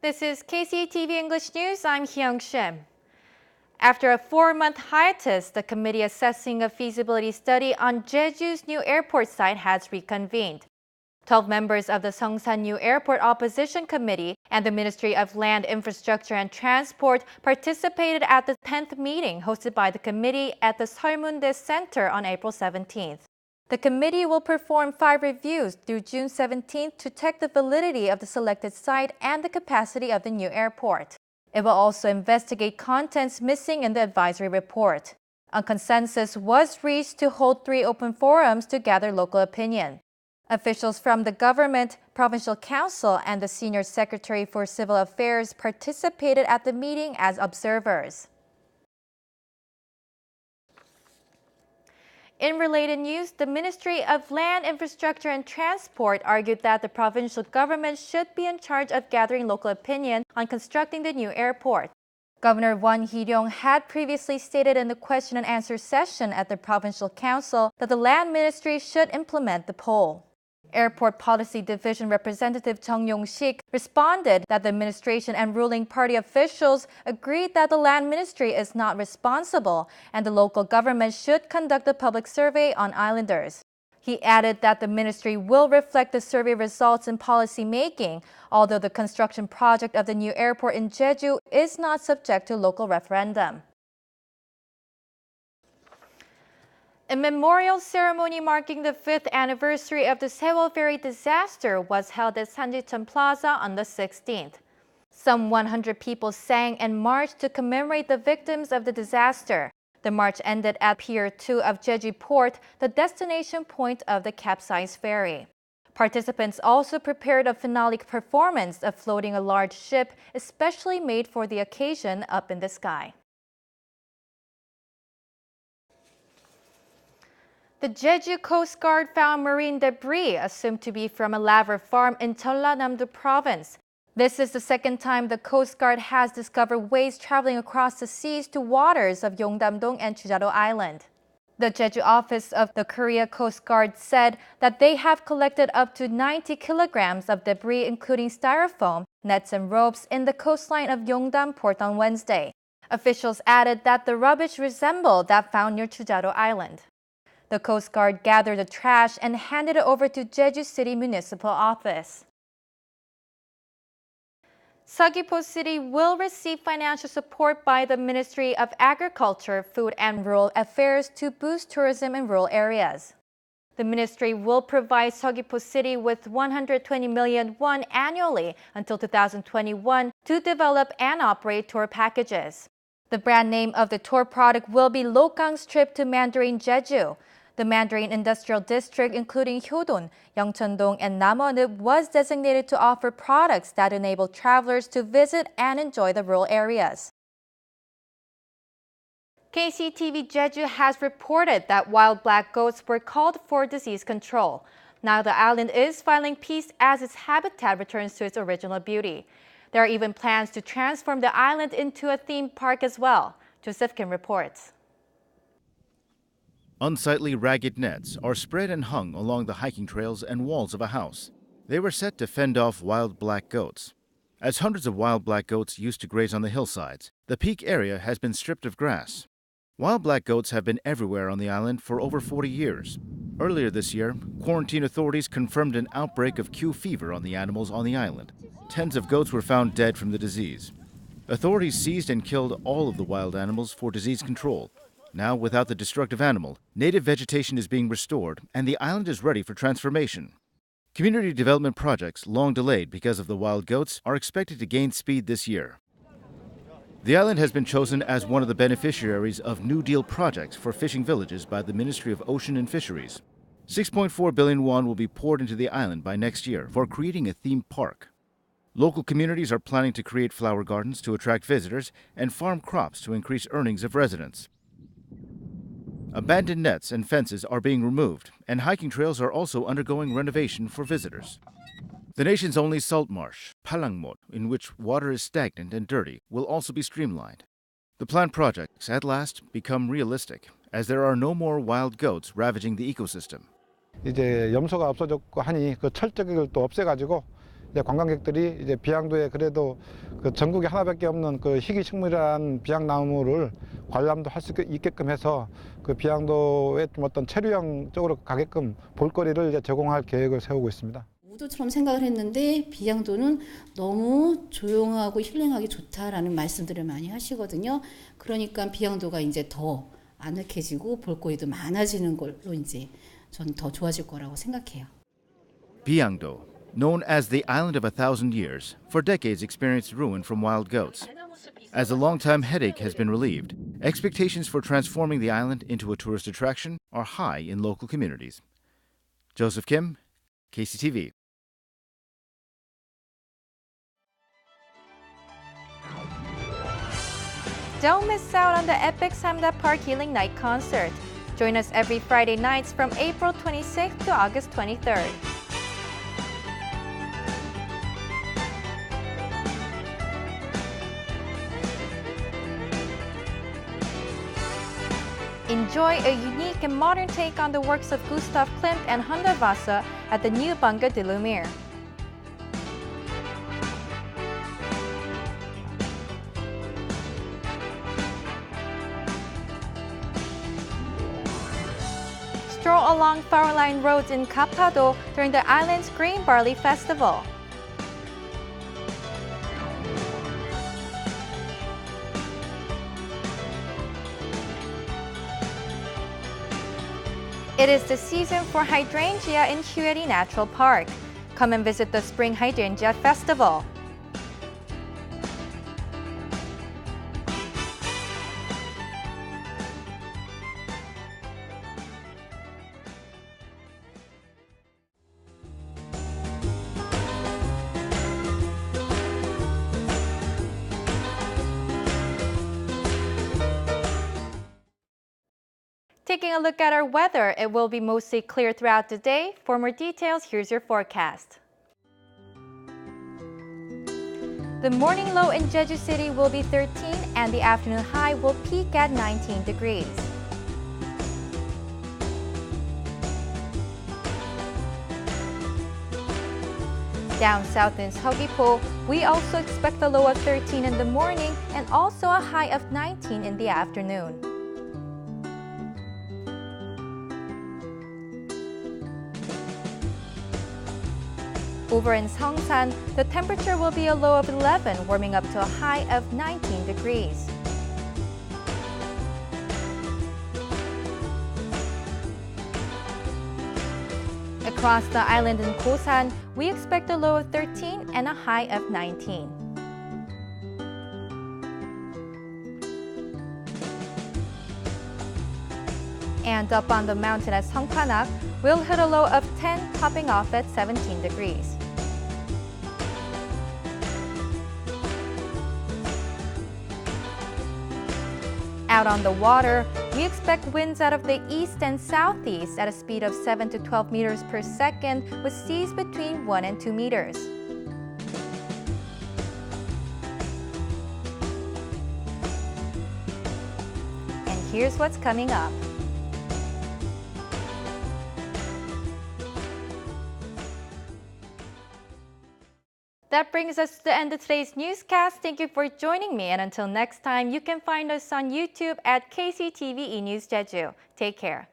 This is KCTV English News. I'm Hyung Shim. After a 4-month hiatus, the committee assessing a feasibility study on Jeju's new airport site has reconvened. 12 members of the Seongsan New Airport Opposition Committee and the Ministry of Land, Infrastructure and Transport participated at the 10th meeting hosted by the committee at the Seolmundae Center on April 17th. The committee will perform 5 reviews through June 17th to check the validity of the selected site and the capacity of the new airport. It will also investigate contents missing in the advisory report. A consensus was reached to hold 3 open forums to gather local opinion. Officials from the government, provincial council, and the senior secretary for civil affairs participated at the meeting as observers. In related news, the Ministry of Land, Infrastructure and Transport argued that the provincial government should be in charge of gathering local opinion on constructing the new airport. Governor Won Hee-ryong had previously stated in the question and answer session at the provincial council that the land ministry should implement the poll. Airport Policy Division Representative Chung Yong-sik responded that the administration and ruling party officials agreed that the land ministry is not responsible and the local government should conduct a public survey on islanders. He added that the ministry will reflect the survey results in policy making, although the construction project of the new airport in Jeju is not subject to local referendum. A memorial ceremony marking the 5th anniversary of the Sewol ferry disaster was held at Sanjicheon Plaza on the 16th. Some 100 people sang and marched to commemorate the victims of the disaster. The march ended at Pier 2 of Jeju Port, the destination point of the capsized ferry. Participants also prepared a finale performance of floating a large ship, especially made for the occasion, up in the sky. The Jeju Coast Guard found marine debris assumed to be from a laver farm in Jeollanam-do Province. This is the second time the Coast Guard has discovered waste traveling across the seas to waters of Yeongdam-dong and Chujado Island. The Jeju office of the Korea Coast Guard said that they have collected up to 90 kilograms of debris, including styrofoam, nets and ropes, in the coastline of Yeongdam port on Wednesday. Officials added that the rubbish resembled that found near Chujado Island. The Coast Guard gathered the trash and handed it over to Jeju City Municipal Office. Seogwipo City will receive financial support by the Ministry of Agriculture, Food and Rural Affairs to boost tourism in rural areas. The ministry will provide Seogwipo City with 120 million won annually until 2021 to develop and operate tour packages. The brand name of the tour product will be Lokang's Trip to Mandarin Jeju. The Mandarin Industrial District, including Hyodong, Yeongcheon-dong, and Namwon, was designated to offer products that enable travelers to visit and enjoy the rural areas. KCTV Jeju has reported that wild black goats were called for disease control. Now the island is filing peace as its habitat returns to its original beauty. There are even plans to transform the island into a theme park as well. Joseph Kim reports. Unsightly ragged nets are spread and hung along the hiking trails and walls of a house. They were set to fend off wild black goats. As hundreds of wild black goats used to graze on the hillsides, the peak area has been stripped of grass. Wild black goats have been everywhere on the island for over 40 years. Earlier this year, quarantine authorities confirmed an outbreak of Q fever on the animals on the island. Tens of goats were found dead from the disease. Authorities seized and killed all of the wild animals for disease control. Now, without the destructive animal, native vegetation is being restored and the island is ready for transformation. Community development projects, long delayed because of the wild goats, are expected to gain speed this year. The island has been chosen as one of the beneficiaries of New Deal projects for fishing villages by the Ministry of Ocean and Fisheries. 6.4 billion won will be poured into the island by next year for creating a theme park. Local communities are planning to create flower gardens to attract visitors and farm crops to increase earnings of residents. Abandoned nets and fences are being removed, and hiking trails are also undergoing renovation for visitors. The nation's only salt marsh, Palangmot, in which water is stagnant and dirty, will also be streamlined. The planned projects at last become realistic, as there are no more wild goats ravaging the ecosystem. 이제 염소가 없어졌고 하니 그 철저기를 또 없애가지고 이제 관광객들이 이제 비양도에 그래도 그 전국에 하나밖에 없는 그 희귀식물이라는 비양나무를 관람도 할 수 있게끔 해서 그 비양도의 좀 어떤 체류형 쪽으로 가게끔 볼거리를 이제 제공할 계획을 세우고 있습니다. 우도처럼 생각을 했는데 비양도는 너무 조용하고 힐링하기 좋다라는 말씀들을 많이 하시거든요. 그러니까 비양도가 이제 더 아늑해지고 볼거리도 많아지는 걸로 이제 전 더 좋아질 거라고 생각해요. Biangdo, known as the Island of 1,000 Years, for decades experienced ruin from wild goats. As a long-time headache has been relieved, expectations for transforming the island into a tourist attraction are high in local communities. Joseph Kim, KCTV. Don't miss out on the epic Samda Park Healing Night concert. Join us every Friday nights from April 26th to August 23rd. Enjoy a unique and modern take on the works of Gustav Klimt and Hunter Vasa at the new Bunga de Lumiere. Stroll along Farline roads in Kapado during the island's Green Barley Festival. It is the season for hydrangea in Hyeri Natural Park. Come and visit the Spring Hydrangea Festival. Taking a look at our weather, it will be mostly clear throughout the day. For more details, here's your forecast. The morning low in Jeju City will be 13 and the afternoon high will peak at 19 degrees. Down south in Seogwipo, we also expect a low of 13 in the morning and also a high of 19 in the afternoon. Over in Seongsan, the temperature will be a low of 11, warming up to a high of 19 degrees. Across the island in Kosan, we expect a low of 13 and a high of 19. And up on the mountain at Songpanak, we'll hit a low of 10, topping off at 17 degrees. Out on the water, we expect winds out of the east and southeast at a speed of 7 to 12 meters per second with seas between 1 and 2 meters. And here's what's coming up. That brings us to the end of today's newscast. Thank you for joining me, and until next time, you can find us on YouTube at KCTV News Jeju. Take care.